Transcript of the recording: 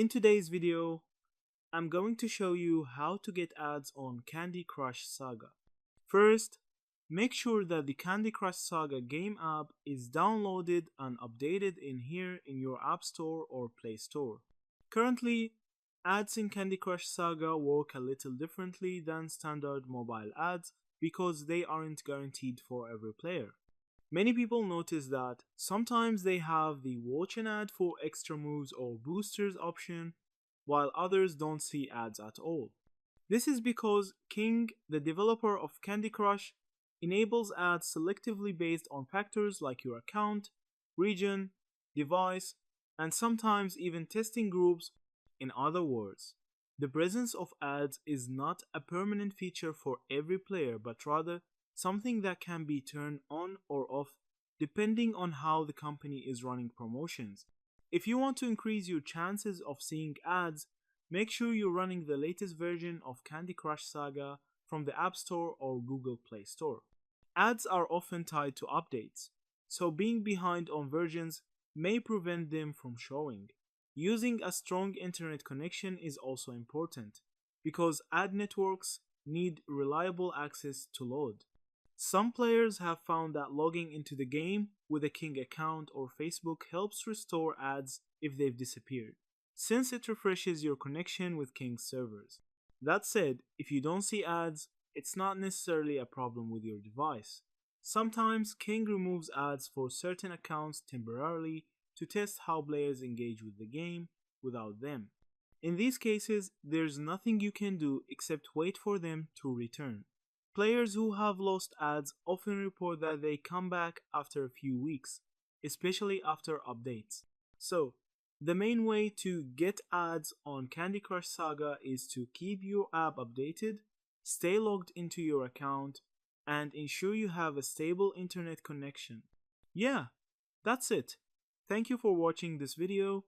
In today's video, I'm going to show you how to get ads on Candy Crush Saga. First, make sure that the Candy Crush Saga game app is downloaded and updated in here in your App Store or Play Store. Currently, ads in Candy Crush Saga work a little differently than standard mobile ads because they aren't guaranteed for every player. Many people notice that sometimes they have the watch an ad for extra moves or boosters option, while others don't see ads at all. This is because King, the developer of Candy Crush, enables ads selectively based on factors like your account, region, device, and sometimes even testing groups. In other words, the presence of ads is not a permanent feature for every player, but rather something that can be turned on or off depending on how the company is running promotions. If you want to increase your chances of seeing ads, make sure you're running the latest version of Candy Crush Saga from the App Store or Google Play Store. Ads are often tied to updates, so being behind on versions may prevent them from showing. Using a strong internet connection is also important, because ad networks need reliable access to load. Some players have found that logging into the game with a King account or Facebook helps restore ads if they've disappeared, since it refreshes your connection with King's servers. That said, if you don't see ads, it's not necessarily a problem with your device. Sometimes King removes ads for certain accounts temporarily to test how players engage with the game without them. In these cases, there's nothing you can do except wait for them to return. Players who have lost ads often report that they come back after a few weeks, especially after updates. So, the main way to get ads on Candy Crush Saga is to keep your app updated, stay logged into your account, and ensure you have a stable internet connection. Yeah, that's it. Thank you for watching this video.